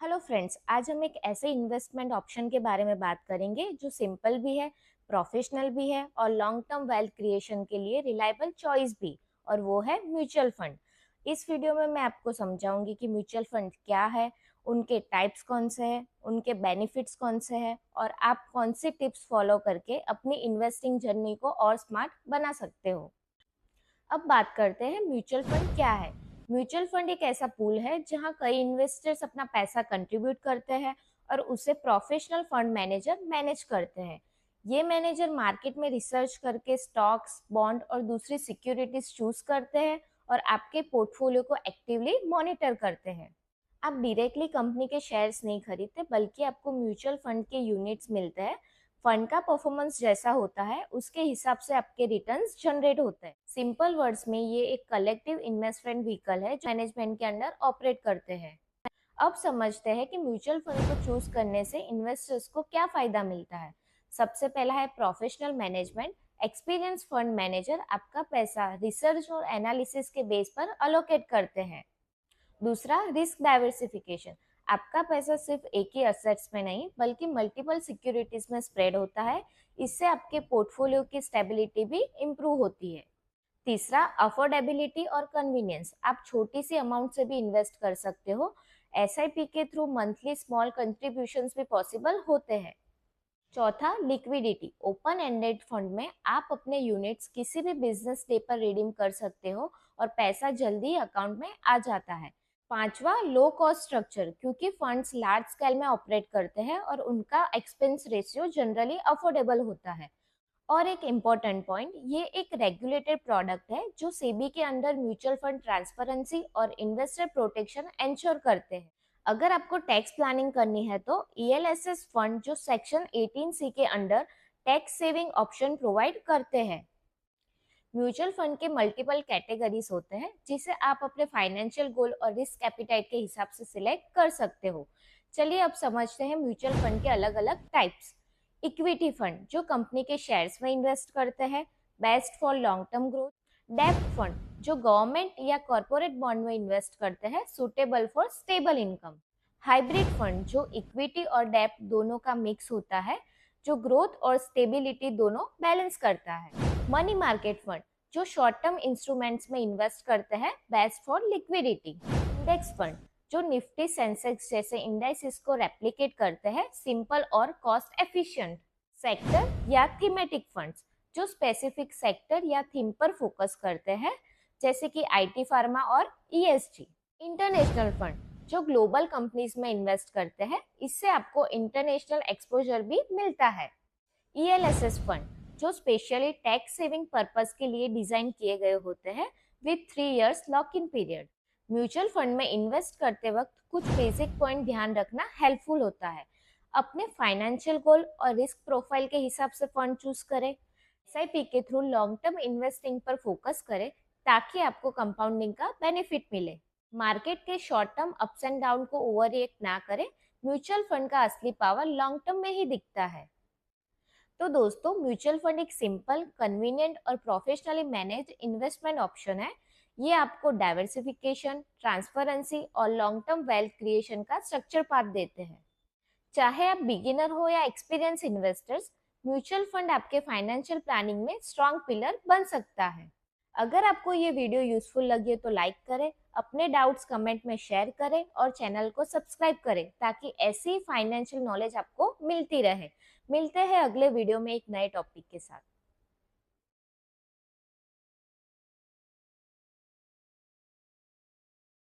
Hello friends, आज हम एक ऐसे इन्वेस्टमेंट ऑप्शन के बारे में बात करेंगे जो सिंपल भी है, प्रोफेशनल भी है और लॉन्ग टर्म वेल्थ क्रिएशन के लिए रिलायबल चॉइस भी, और वो है म्यूचुअल फंड। इस वीडियो में मैं आपको समझाऊंगी कि म्यूचुअल फंड क्या है, उनके टाइप्स कौन से हैं, उनके बेनिफिट्स कौन से हैं और आप कौन से टिप्स फॉलो करके अपनी इन्वेस्टिंग जर्नी को और स्मार्ट बना सकते हो। अब बात करते हैं म्यूचुअल फंड क्या है। म्यूचुअल फंड एक ऐसा पूल है जहां कई इन्वेस्टर्स अपना पैसा कंट्रीब्यूट करते हैं और उसे प्रोफेशनल फंड मैनेजर मैनेज करते हैं। ये मैनेजर मार्केट में रिसर्च करके स्टॉक्स, बॉन्ड और दूसरी सिक्योरिटीज चूज करते हैं और आपके पोर्टफोलियो को एक्टिवली मॉनिटर करते हैं। आप डायरेक्टली कंपनी के शेयर्स नहीं खरीदते, बल्कि आपको म्यूचुअल फंड के यूनिट्स मिलते हैं। फंड का परफॉर्मेंस जैसा होता है उसके हिसाब से आपके रिटर्न्स जनरेट होते हैं। सिंपल वर्ड्स में ये एक कलेक्टिव इन्वेस्टमेंट व्हीकल है जो मैनेजमेंट के अंडर ऑपरेट करते हैं। अब समझते हैं कि म्यूचुअल फंड को चूज करने से इन्वेस्टर्स को क्या फायदा मिलता है। सबसे पहला है professional management. Experience fund manager आपका पैसा रिसर्च और एनालिसिस के बेस पर अलोकेट करते हैं। दूसरा, रिस्क डाइवर्सिफिकेशन। आपका पैसा सिर्फ एक ही असेट्स में नहीं बल्कि मल्टीपल सिक्योरिटीज में स्प्रेड होता है। इससे आपके पोर्टफोलियो की स्टेबिलिटी भी इम्प्रूव होती है। तीसरा, अफोर्डेबिलिटी और कन्वीनियंस। आप छोटी सी अमाउंट से भी इन्वेस्ट कर सकते हो। एसआईपी के थ्रू मंथली स्मॉल कंट्रीब्यूशंस भी पॉसिबल होते हैं। चौथा, लिक्विडिटी। ओपन एंडेड फंड में आप अपने यूनिट्स किसी भी बिजनेस डे पर रिडीम कर सकते हो और पैसा जल्दी अकाउंट में आ जाता है। पांचवा, लो कॉस्ट स्ट्रक्चर। क्योंकि फंड्स लार्ज स्केल में ऑपरेट करते हैं और उनका एक्सपेंस रेशियो जनरली अफोर्डेबल होता है। और एक इम्पॉर्टेंट पॉइंट, ये एक रेगुलेटेड प्रोडक्ट है जो सेबी के अंडर म्यूचुअल फंड ट्रांसपेरेंसी और इन्वेस्टर प्रोटेक्शन एंश्योर करते हैं। अगर आपको टैक्स प्लानिंग करनी है तो ईएलएसएस फंड जो सेक्शन 18C के under tax saving option provide करते हैं। म्यूचुअल फंड के मल्टीपल कैटेगरीज होते हैं जिसे आप अपने फाइनेंशियल गोल और रिस्क एपिटाइट के हिसाब से सिलेक्ट कर सकते हो। चलिए अब समझते हैं म्यूचुअल फंड के अलग अलग टाइप्स। इक्विटी फंड जो कंपनी के शेयर्स में इन्वेस्ट करते हैं, best for long term growth. डेब्ट फंड जो गवर्नमेंट या कॉर्पोरेट बॉन्ड में इन्वेस्ट करते हैं, suitable for stable income. Hybrid fund जो इक्विटी और डेब्ट दोनों का मिक्स होता है, जो ग्रोथ और स्टेबिलिटी दोनों बैलेंस करता है। मनी मार्केट फंड जो शॉर्ट टर्म इंस्ट्रूमेंट्स में इन्वेस्ट करते हैं, best for liquidity. Index fund जो निफ्टी, सेंसेक्स जैसे इंडेक्सेस को रेप्लिकेट करते हैं, सिंपल और कॉस्ट एफिशिएंट। सेक्टर या थीमेटिक फंड्स जो स्पेसिफिक सेक्टर या थीम पर फोकस करते हैं, जैसे कि आईटी, फार्मा और ईएसजी। इंटरनेशनल फंड जो ग्लोबल कंपनीज में इन्वेस्ट करते हैं, इससे आपको इंटरनेशनल एक्सपोजर भी मिलता है। ईएलएसएस फंड जो स्पेशली टैक्स सेविंग पर्पस के लिए डिजाइन किए गए होते हैं, with 3 years lock in period. Mutual fund में इन्वेस्ट करते वक्त कुछ बेसिक पॉइंट ध्यान रखना हेल्पफुल होता है। अपने फाइनेंशियल गोल और रिस्क प्रोफाइल के हिसाब से फंड चूज करें। एसआईपी के थ्रू लॉन्ग टर्म इन्वेस्टिंग पर फोकस करें ताकि आपको कंपाउंडिंग का बेनिफिट मिले। मार्केट के short term ups and down को ओवर रिएक्ट ना करें। म्यूचुअल फंड का असली पावर लॉन्ग टर्म में ही दिखता है। तो दोस्तों, म्यूचुअल फंड एक सिंपल, कन्वीनियंट और प्रोफेशनली मैनेज इन्वेस्टमेंट ऑप्शन है। ये आपको डाइवर्सिफिकेशन, ट्रांसपेरेंसी और लॉन्ग टर्म वेल्थ क्रिएशन का स्ट्रक्चर पाथ देते हैं। चाहे आप बिगिनर हो या एक्सपीरियंस इन्वेस्टर्स, म्यूचुअल फंड आपके फाइनेंशियल प्लानिंग में स्ट्रॉन्ग पिलर बन सकता है। अगर आपको ये वीडियो यूजफुल लगे तो लाइक करें, अपने डाउट्स कमेंट में शेयर करें और चैनल को सब्सक्राइब करें ताकि ऐसी फाइनेंशियल नॉलेज आपको मिलती रहे। मिलते हैं अगले वीडियो में एक नए टॉपिक के साथ।